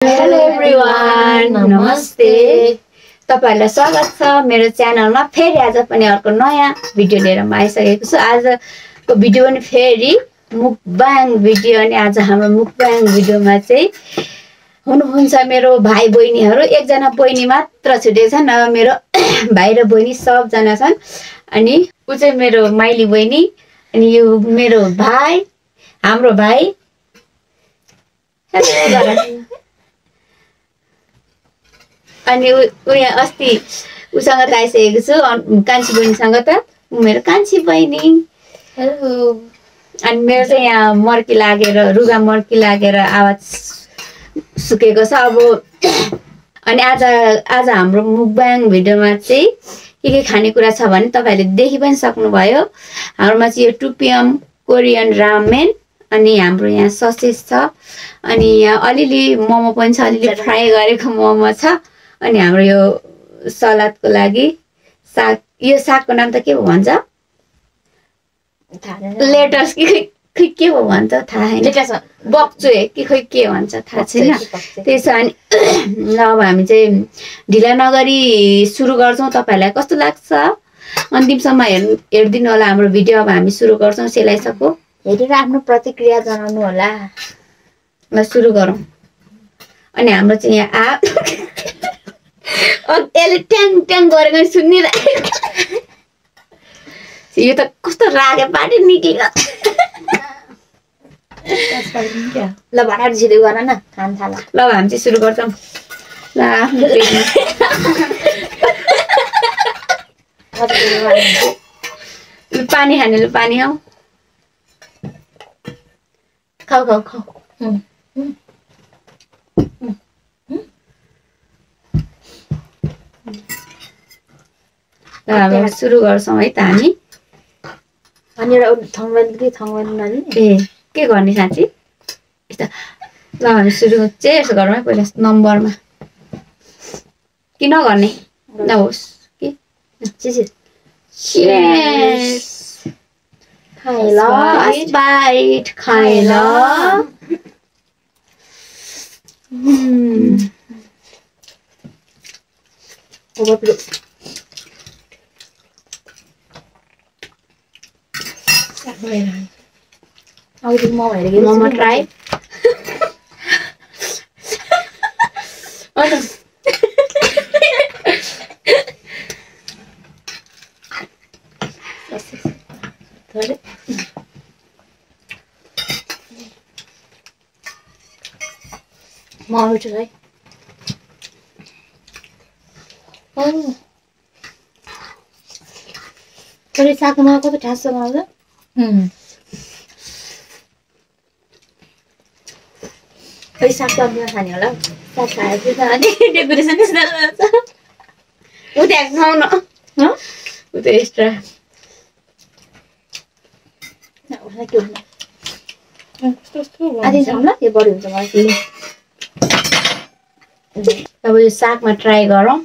Hello everyone, नमस्ते। तपाईहरुलाई स्वागत छ मेरो च्यानलमा। फेरि आज पनि अर्को नयाँ भिडियो लिएर म आइसकेको छु। आजको भिडियो पनि फेरि मुकबाङ भिडियो। अनि आज हाम्रो मुकबाङ भिडियोमा चाहिँ हुनुहुन्छ मेरो भाइ बहिनीहरु। एकजना बहिनी मात्र छुटेको छन्। अब मेरो भाइ र बहिनी सबजना छन्। अनि उ चाहिँ मेरो माइली बहिनी, अनि यो मेरो भाइ, हाम्रो भाइ। अनि उ यहाँ अस्ति उसँग त आइसकेको छु, कान्छी बहिनीसँग त। मेरो कान्छी बहिनी। हेलो। अनि मेरो चाहिँ यहाँ मर्की लागेर, रुगा मर्की लागेर आवाज सुकेको छ अब। अनि आज हाम्रो मुकबाङ भिडियोमा चाहिँ के खानेकुरा छ भने तपाईहरुले देखि पनि सक्नुभयो। हाम्रोमा चाहिँ यो 2 PM कोरियन रामेन, अनि हाम्रो यहाँ ससेज छ, अनि यहाँ अलिअलि मोमो पनि छ, अलिअलि फ्राई गरेको मोमो छ। अनि हाम्रो यो सलादको लागि साग, यो सागको नाम त के भन्छ? लेटस कि के भन्छ थाहा छैन। बक्चुए कि खोइ के भन्छ थाहा छैन। त्यसो अनि ल अब हामी चाहिँ ढिला नगरी सुरु गर्छौं। तपाईहरुलाई कस्तो लाग्छ अन्तिमसम्म हेर्दिनु होला हाम्रो भिडियो। अब हामी सुरु गर्छौं। सेलाइसको हेरेर आफ्नो प्रतिक्रिया जनाउनु होला। ल सुरु गरौँ। अनि हाम्रो चाहिँ यहाँ यसले ट्याङ ट्याङ गरेको सुनिरहेको। यो त कस्तो रागे पाटी निक्लियो। ल भटार जिरो गर न, खान थाल। ल हामी चाहिँ सुरु गर्छौं। ल आफ्नो पानी खानेले पानी खाऊ। खाऊ खाऊ खाऊ। ल अब सुरु गर्छौं है त हामी। अनि एउटा थङबन नलिने। ए के गर्ने साँच्ची? ल हामी सुरु चाहिँ यसो गरौँ है पहिला नम्बरमा। कि नगर्ने? नहोस् कि चीयर्स। खाए ल, फर्स्ट बाइट खाए ल। मोमो ट्राई। मोमो ट्राई। तर सागमा कस्तो ठासो बनाउँछ। खै साग सब्जीमा खाने होला। साग खाएपछि त अनि डेकोरेसन छ। उ त्यहाँ खाऊ न। उ त एक्स्ट्रा। आधी खाऊँ ल, त्यो बढी हुन्छ मलाई। अब यो सागमा ट्राई गरौँ।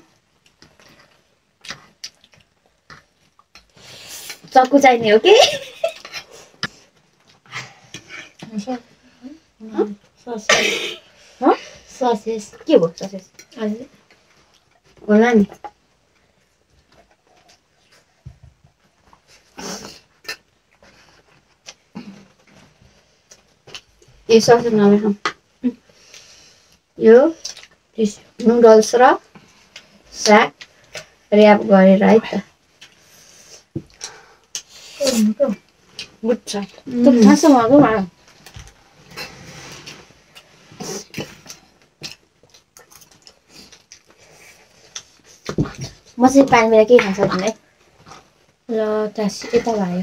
चक्कु चाहिने हो कि? ससेज के हो ससेज? होला नि। यो ससेज नखाऊ। यो नुडल्स र साग र्याप गरेर है त। Good try. त्यो ठासो बनाउँछ मलाई। म चाहिँ पानी बेला केही खान सक्दिनँ है। ल टासी यता भयो।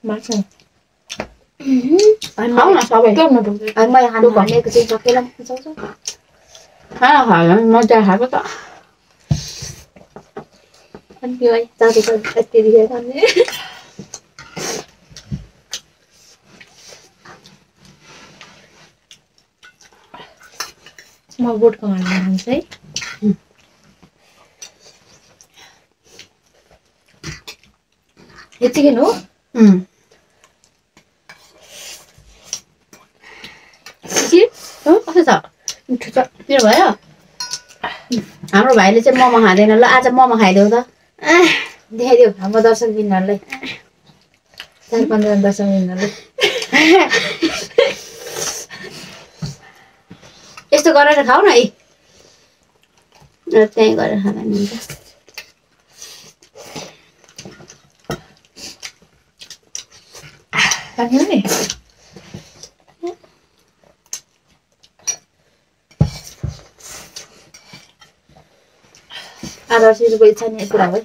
मार्छ। खाऊ न सबै। अनि मैले खानु भनेको चाहिँ सबैलाई पुछाउँछ। खाना खायो मजा खाएको त। अनि त्यो जाँदैछ यति दिएर खाने। म बोटको हाल्न खान्छ है। यो चिकन हो कस्तो छ मिठो छ पिरो भयो हाम्रो भाइले चाहिँ मोमो खाँदैन ल आज मोमो खाइदेऊ त देखाइदेऊ हाम्रो दर्शक बिनहरूलाई 4-5 दर्शक बिनहरूलाई यस्तो गरेर खाऊ न है त्यहीँ गरेर खाँदा नि हुन्छ राख्नु नि आदर्शको इच्छा नि पुरा भयो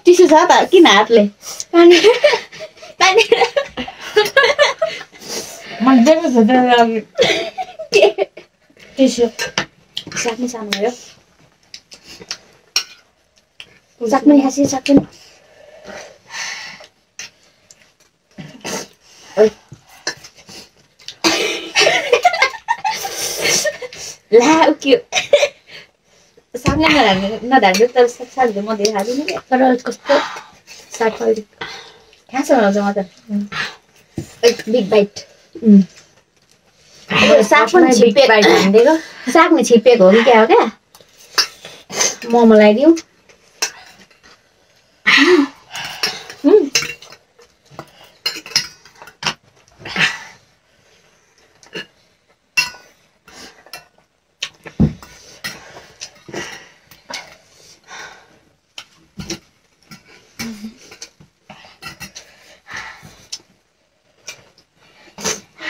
टिस्यु छ त किन हातले पानी मजाको छ टिस्यु साक्ने सानो भयो सक्ने खासै सक्ने ला उक्यो सामने नधार्नु तर साथीहरू म देखाएको नि तर कस्तो साग पहिले खान्छ हुन्छ म त बिग बाइट साग पनि छिपेको साग नि छिपेको हो कि क्या हो क्या मोमो लगाइदिउँ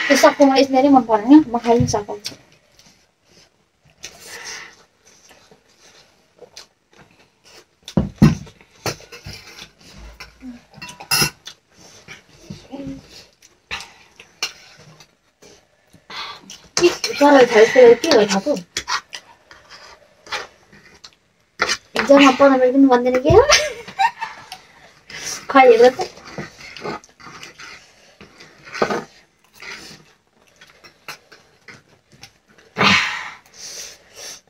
त्यो सक्को मलाई यति मन परेन म खाइदिनु सकाउँछु सरल छ यस्तो के हो खाएको एक्जाममा पढ्न पनि भन्दैन के हो खै हेर त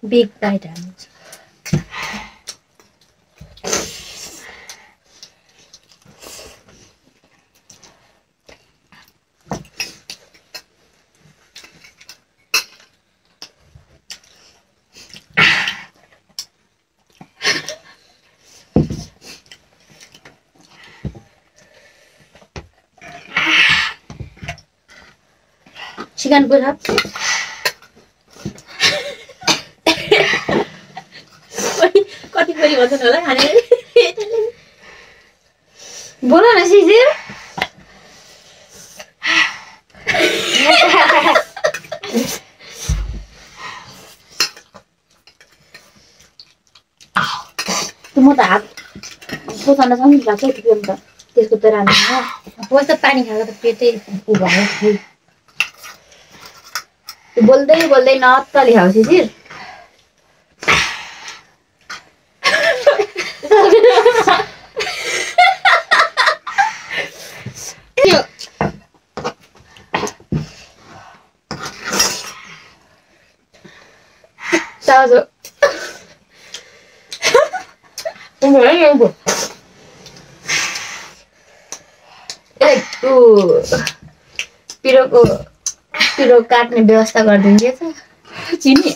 बिग बाइट हाल्नु चिकन पुरा कति परि भन्छन् होला खाने बोल न सिसिर म त हात पोछाउन सक्नु लाग्छ त्यो त त्यसको त राम्रो हो कस्तो पानी खाएको त पेटै भयो बोल्दै बोल्दै नत्तली खाऊ सिसिर ताजो पिरो काट्ने व्यवस्था गरिदिन्छ चिनी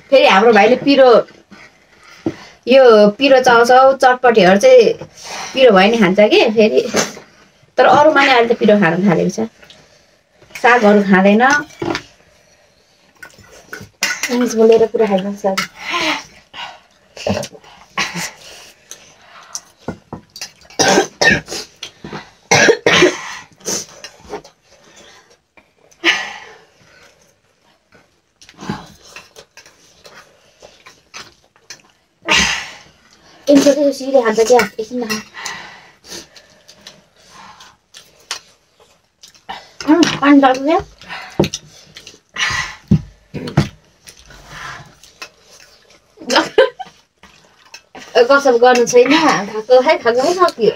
फेरि हाम्रो भाइले पिरो चाउचाउ चटपटीहरू चाहिँ पिरो भयो नि खान्छ कि फेरि तर अरूमा नि अहिले त पिरो खान थालेको छ सागहरू खाँदैन इङ्ग्लिस बोलेर पुरा खाइदिन्छ इनको चाहिँ सिधै खान्छ क्या एकछिन नखा पानी लाग्छ क्या कसम गर्नु छैन खाएको सक्यो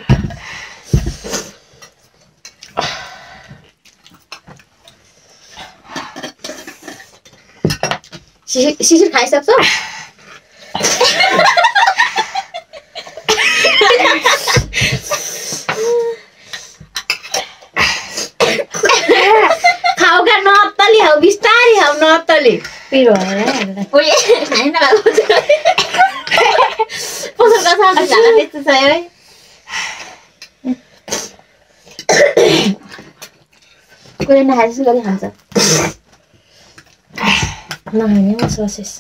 शिशिर खाइसक्छौ खाउका नअत्तली खाऊ बिस्तारै खाऊ नअत्तली पिरो भएर ओए खाइन पसलका सब्जी खाना त्यस्तो छ है कोही नखाए जस्तो गरी खान्छ नखाने म ससेस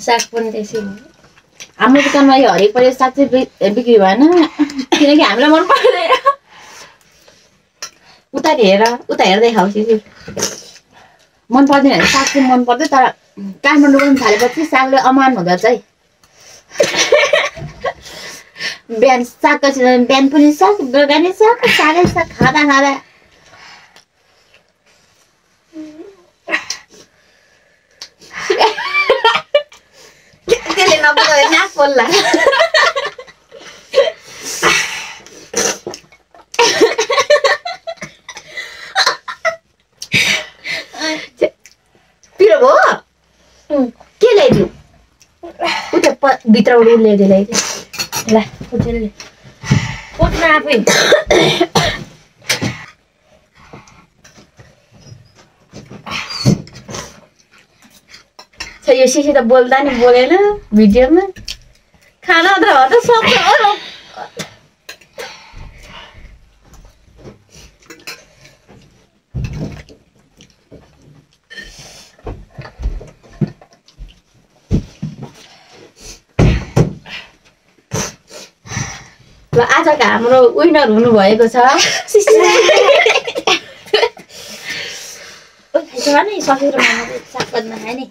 साग पनि त्यसै हाम्रो दोकानमा यो हरियो परियो साग चाहिँ बिक्री भएन किनकि हामीलाई मन पर्दैन उता हेर्दै खाउँछु मन पर्दैन भने साग चाहिँ मन पर्दैन तर काठमाडौँ पनि थालेपछि सागले अमान हुँदो चाहिँ बिहान सागको सिजन बिहान पनि साग बेलुका नि साग सागै साग खाँदा त्यसले नबुझ्दा नाक पोल्ला पिरो भयो के ल्याइदियो उता भित्रबाट ल्याइदियो ल उठेले उठ्न आफै यो शिशि त बोल्दा नि बोलेन भिडियोमा खाना त हो त सक्छ ल आजको हाम्रो विनर हुनुभएको छ नि सकेर सागपात नखाए नि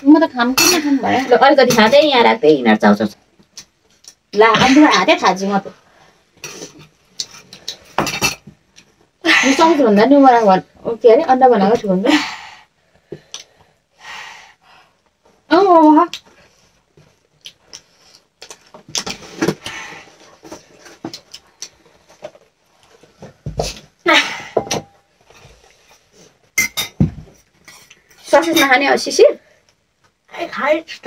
म त खाम किन खाम भयो ल अलिकति खाँदै यहाँ राख्दै यिनीहरू चाउचाउ ल अन्त हातै खान्छु म त चाउचाउ भन्दा नि मलाई के अरे अन्डा बनाएको छु हुन्छ ससेज नखाने हो शिशि खाइस् त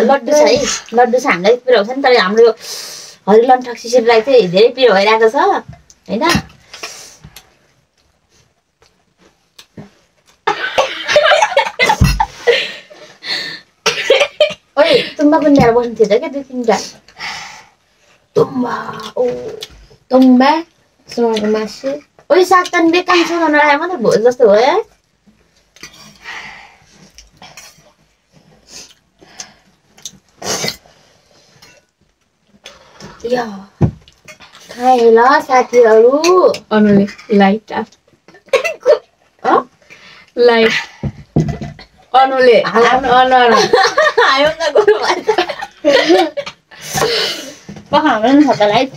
लड्डु छ है लड्डु चाहिँ हामीलाई पिरो हुन्छ नि तर हाम्रो हरिलन्ठक शिशिरलाई चाहिँ धेरै पिरो भइरहेको छ होइन ओइ तुम्बा पनि ल्याएर बस्नु थियो त क्या 2-3 तुम्बा तुम्बा सुँगुरको मासु ओइ साग त बेकार छ नराखे मात्र भोज जस्तो हो है या खाए ल साथीहरू अनुले लाइट लाइट अनुले अनुहार आयो न गर्नु भन्छ पकाउनु छ त लाइट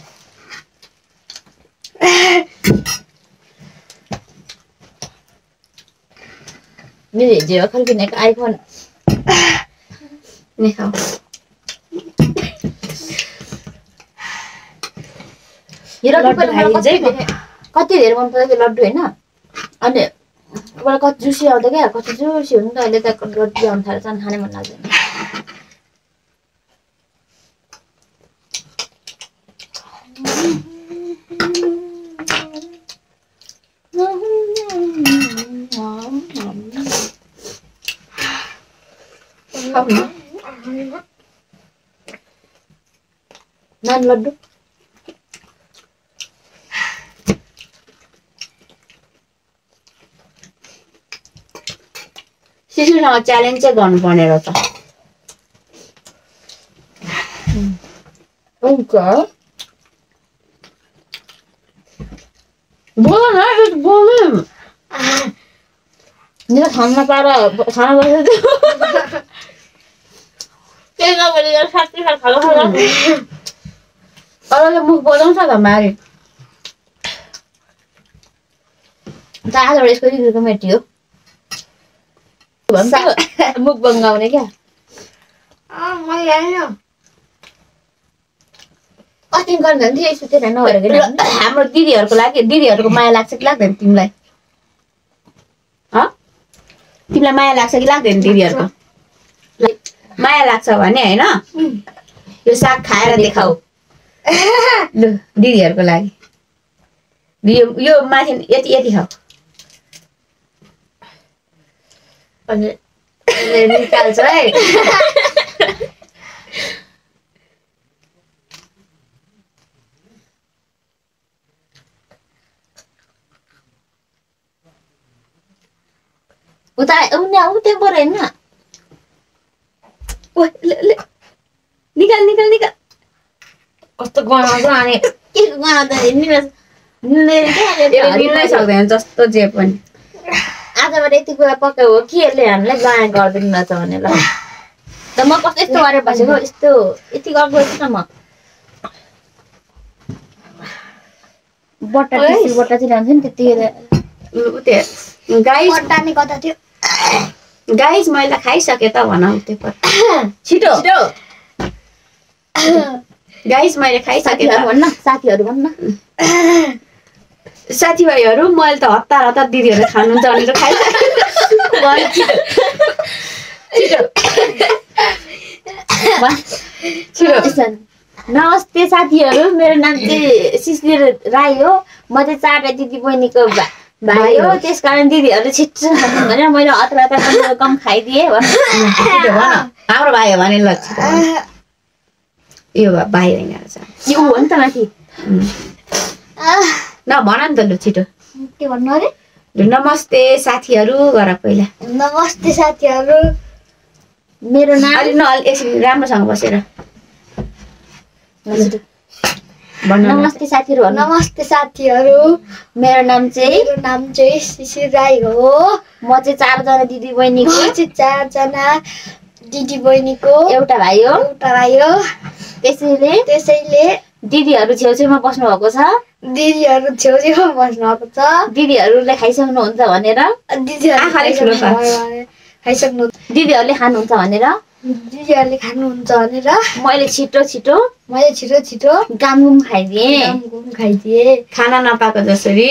मेरो हिजो भर्खर किनेको आइफोन नि खाऊ यो लड्डु कति धेरै मन पर्छ त्यो लड्डु होइन अनि मलाई कति जुसी आउँदा क्या कति जुसी हुनु त अहिले त लड्डु आउनु थालेर चाहिँ खाने मन लाग्दैन नान लड्डु शिशुसँग च्यालेन्ज चाहिँ गर्नुपर्ने रहेछ हुन्छ बोल न बोल मेरो खाना पाएर खाना बसेको केही नभने साथी खाना खाना अरूले मुख बोलाउँछ त मारी त आजबाट यसको रिभ्यूको मेटियो मुख बङ्गाउने क्या अस्ति गर्नु थियो यसो त्यता नगरेको हाम्रो दिदीहरूको लागि दिदीहरूको माया लाग्छ कि लाग्दैन तिमीलाई तिमीलाई माया लाग्छ कि लाग्दैन दिदीहरूको माया लाग्छ भने होइन यो साग खाएर देखाऊ लु दिदीहरूको लागि यो माथि यति यति खाऊ निकाल्छ है उता उता पर होइन निकाल निकाल निकाल कस्तो गनाउँछ अनि के गनाउँदा मिल्नै सक्दैन जस्तो जे पनि आजबाट यति कुरा पक्का हो कि यसले हामीलाई गाना गर्दैन रहेछ भने ल त म कस्तो यस्तो गरेर बसेको यस्तो यति गएको न म बट्टा चाहिँ लान्छु नि त्यतिखेर गाइस मैले खाइसके त भन त्यो छिटो छिटो गाइस मैले खाइसके भन्न साथीहरू भन्न साथीभाइहरू मैले त हतार हतार दिदीहरू खानुहुन्छ भनेर खाइसके नमस्ते साथीहरू मेरो नाम चाहिँ शिशिर राई हो म चाहिँ चारवटा दिदी बहिनीको भाइ हो त्यसकारण दिदीहरूले छिट्टो खानु भनेर मैले हतार हतार कम खाइदिएँ हाम्रो भाइ हो भने ल यो भाइ होइन यो हो नि त माथि न भन नि त लु छिटो के भन्नु अरे नमस्ते साथीहरू गर पहिला नमस्ते साथीहरू मेरो नाम एकछिन राम्रोसँग बसेर नमस्ते साथीहरू नमस्ते साथीहरू मेरो नाम चाहिँ शिशिर राई हो म चाहिँ चारजना दिदी बहिनीको एउटा भाइ हो त्यसैले दिदीहरू छेउछेउमा बस्नु भएको छ दिदीहरूले खाइसक्नुहुन्छ भनेर दिदीहरूले खानुहुन्छ भनेर मैले छिटो छिटो गामगुम खाइदिएँ खाना नपाएको जसरी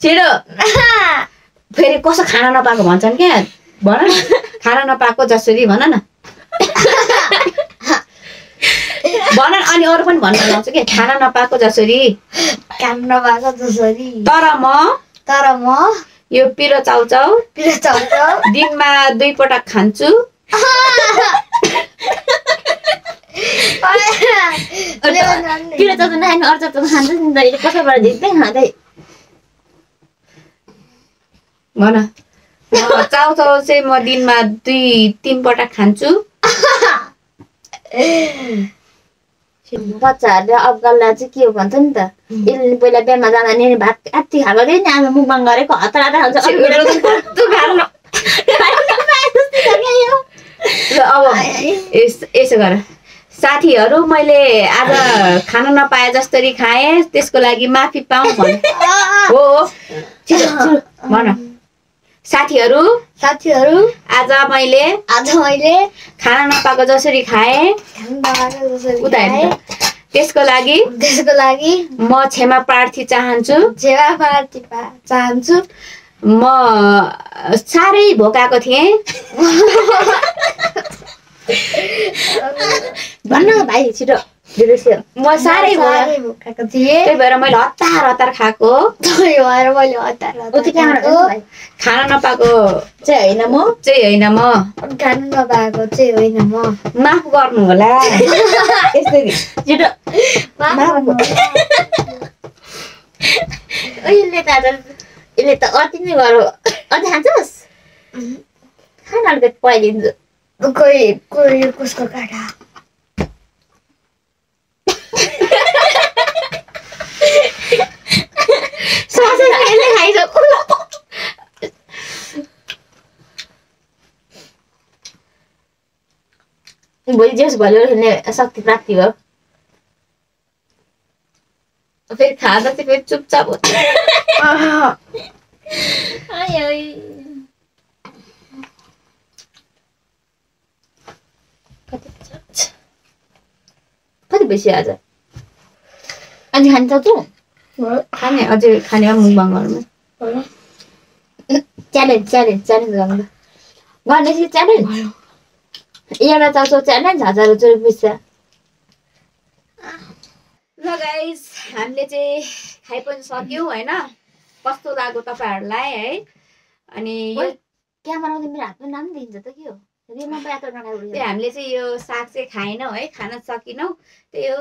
छिटो फेरि कसो खाना नपाएको भन्छन् क्या भन न खाना नपाएको जसरी भन न भन अनि अरू पनि भन्न लाउँछ कि खाना नपाएको जसरी तर म यो पिरो चाउचाउ दिनमा 2 पटक खान्छु पिरो चाउचाउ नखानु अरू चाउचाउ खान्छ नि त कसैबाट देख्दै खाँदै भन चाउचाउ चाहिँ म दिनमा 2-3 पटक खान्छु बच्चाहरूले अब्गाललाई चाहिँ के हो भन्छ नि त यसले पहिला बिहामा जाँदा नि भात काटी खाएको थियो नि आज मुखबाङ गरेको हतार हतार खान्छ अब यसो गर साथीहरू मैले आज खाना नपाए जसरी खाएँ त्यसको लागि माफी पाऊँ भन हो भन साथीहरू आज मैले खाना नपाएको जसरी खाएँ उता हेर्नु त्यसको लागि म क्षमा प्रार्थी चाहन्छु म साह्रै भोकाएको थिएँ भन्न भाइ छिटो म साह्रै भोकाएको थिएँ त्यही भएर मैले हतार खाएको खाना नपाएको चाहिँ होइन म माफ गर्नु होला यसरी छिटो यसले त अति नै गरौ अति खान्छस् खाना अलिकति पकाइदिन्छु कोही कसको काँडा यसले खाइसक्यो भोलि जेस भोलि खेल्ने शक्ति प्राप्ति भयो फेरि खाँदा चाहिँ फेरि चुपचाप हुन्छ कति बेसी आज अनि खान्छ तँ खाने अझै खाने मुखबाङ गर्नु च्यालेन्ज गर्नु गर्नेछ च्यालेन्ज एउटा चाउचाउ च्यालेन्ज 1000 रुपियाँ पैसा ल गाइस हामीले चाहिँ खाइ पनि सक्यौँ होइन कस्तो लाग्यो तपाईँहरूलाई है अनि यो क्यामेरामा मेरो हातमा नाम देखिन्छ त के हो हामीले चाहिँ यो साग चाहिँ खाएनौँ है खान सकेनौँ त्यही हो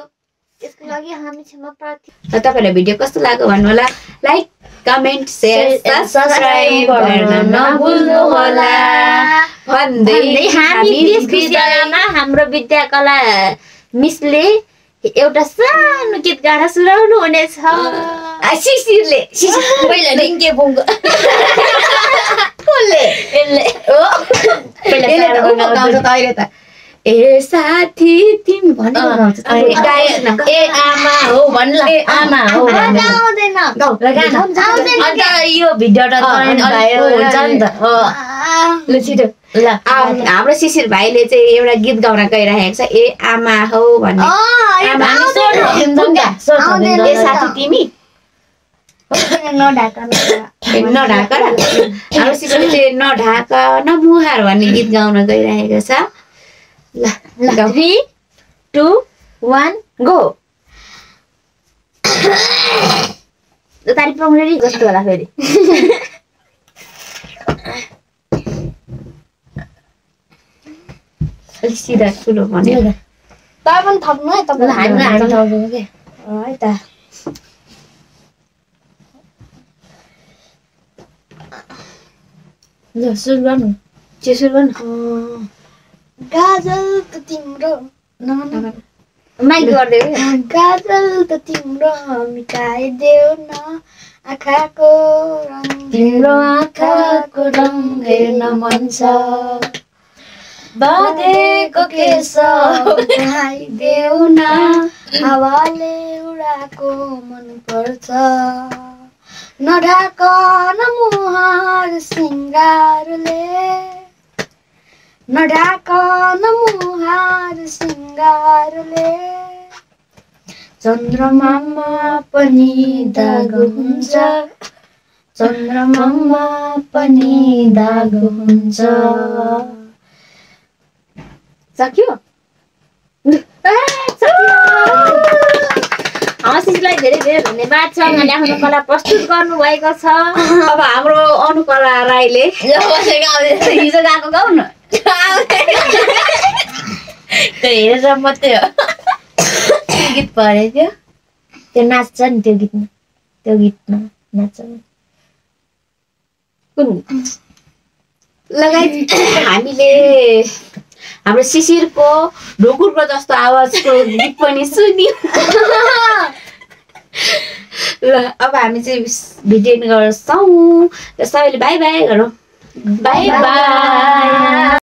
त्यसको लागि हामी क्षमा प्रार्थी तपाईँलाई भिडियो कस्तो लाग्यो भन्नु होला लाइक कमेन्ट सेयर सब्स्क्राइब गर्न नभुल्नु होला भन्दै हामी त्यस विद्यालयमा हाम्रो विद्याकला मिसले एउटा सानो गीत गाएर सुनाउनु हुनेछ शिशिरले पहिला डिङ्के बुङ्गो कसले यसले गाउँछ त अहिले त ए साथी तिमी भनेर गाउँछ ए आमा हो भन्नु ल आमा हो गाउँदैन अन्त यो भिडियो त हुन्छ नि त ल छिटो ल हाम्रो शिशिर भाइले चाहिँ एउटा गीत गाउन गइरहेको छ ए आमा हो भन्ने ए साथी तिमी नढाका नढाका हाम्रो शिशिरले चाहिँ नढाका नमुहार भन्ने गीत गाउन गइरहेको छ ल 3 2 1 गो तारिफ पाउने जस्तो होला फेरि अलिक सिधा ठुलो भन्यो तपाईँ पनि थप्नु है तपाईँ हामी थप्नु के है त ल सुरु गर्नु के सुरु गर्नु गाजल त तिम्रो माइक गरिदेऊ गाजल त तिम्रो मिटाइदेऊ न आँखाको रङ तिम्रो आँखाको रङ हेर्न मन छ बाँधेको केश उठाइदेऊ न हावाले उडाको मन पर्छ नढाक न मुहार सिङ्गारले नढाक न मुहार सिङ्गारले चन्द्रमामा पनि दाग हुन्छ चन्द्रमामा पनि दाग हुन्छ सक्यो आशिषलाई धेरै धेरै धन्यवाद छ उहाँले आफ्नो कला प्रस्तुत गर्नुभएको छ अब हाम्रो अनुकला राईले हिजो गएको गाउन हेरेर मात्रै हो गीत पढेको थियो त्यो नाच्छ नि त्यो गीतमा नाच्छ कुन लगाइ हामीले हाम्रो शिशिरको ढुकुरको जस्तो आवाजको गीत पनि सुन्यौँ ल अब हामी चाहिँ भिडियो गर्छौँ सबैले बाई बाई गरौँ बाई बाई